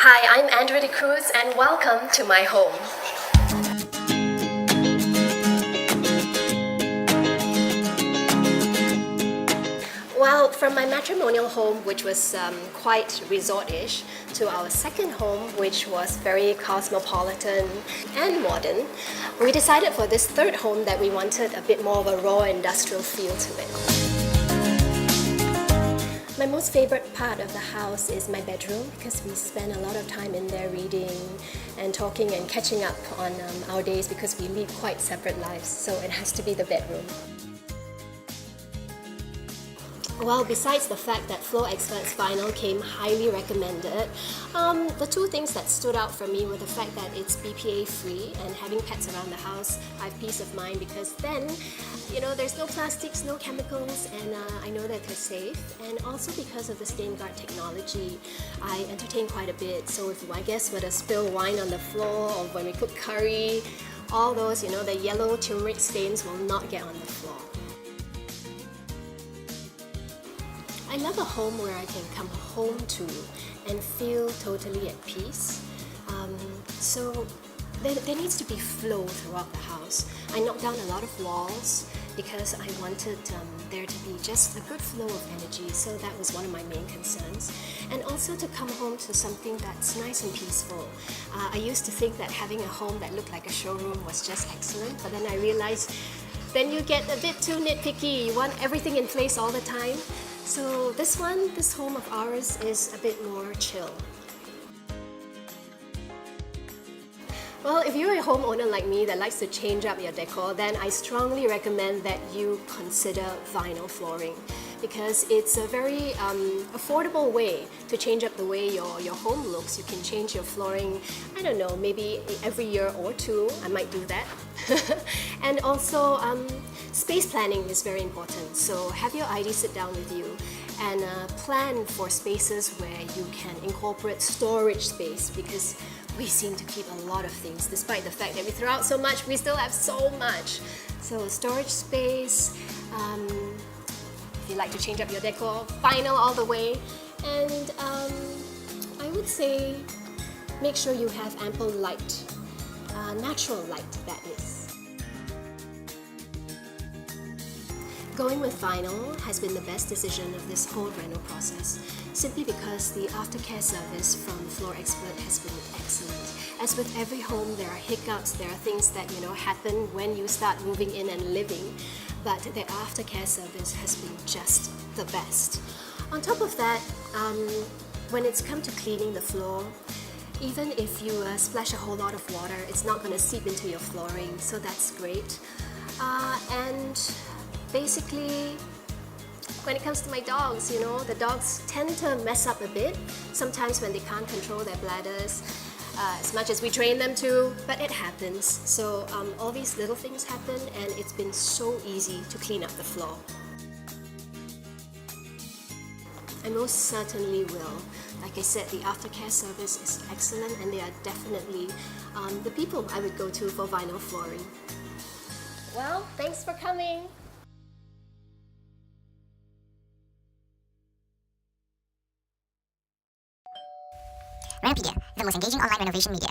Hi, I'm Andrea Cruz and welcome to my home. Well, from my matrimonial home, which was quite resort-ish, to our second home, which was very cosmopolitan and modern, we decided for this third home that we wanted a bit more of a raw industrial feel to it. My most favorite part of the house is my bedroom because we spend a lot of time in there reading and talking and catching up on our days because we lead quite separate lives, so it has to be the bedroom. Well, besides the fact that Xpert's vinyl came highly recommended, the two things that stood out for me were the fact that it's BPA free and having pets around the house, I have peace of mind because then, you know, there's no plastics, no chemicals, and I know that they're safe. And also because of the stain guard technology, I entertain quite a bit. So if my guests were to spill wine on the floor or when we cook curry, all those, you know, the yellow turmeric stains will not get on the floor. I love a home where I can come home to and feel totally at peace. So there needs to be flow throughout the house. I knocked down a lot of walls because I wanted there to be just a good flow of energy, so that was one of my main concerns. And also to come home to something that's nice and peaceful. I used to think that having a home that looked like a showroom was just excellent, but then I realized then you get a bit too nitpicky. You want everything in place all the time. So this home of ours is a bit more chill. Well, if you're a homeowner like me that likes to change up your decor, then I strongly recommend that you consider vinyl flooring because it's a very affordable way to change up the way your home looks. You can change your flooring, I don't know, maybe every year or two. I might do that. And also, space planning is very important. So have your ID sit down with you and plan for spaces where you can incorporate storage space because we seem to keep a lot of things. Despite the fact that we throw out so much, we still have so much. So storage space, if you like to change up your decor, vinyl all the way. And I would say make sure you have ample light, natural light that is. Going with vinyl has been the best decision of this whole reno process, simply because the aftercare service from Xpert has been excellent. As with every home, there are hiccups, there are things that happen when you start moving in and living, but the aftercare service has been just the best. On top of that, when it's come to cleaning the floor, even if you splash a whole lot of water, it's not going to seep into your flooring, so that's great. And basically, when it comes to my dogs, the dogs tend to mess up a bit sometimes when they can't control their bladders as much as we train them to, but it happens. So all these little things happen and it's been so easy to clean up the floor. I most certainly will. Like I said, the aftercare service is excellent and they are definitely the people I would go to for vinyl flooring. Well, thanks for coming. Renopedia, the most engaging online renovation media.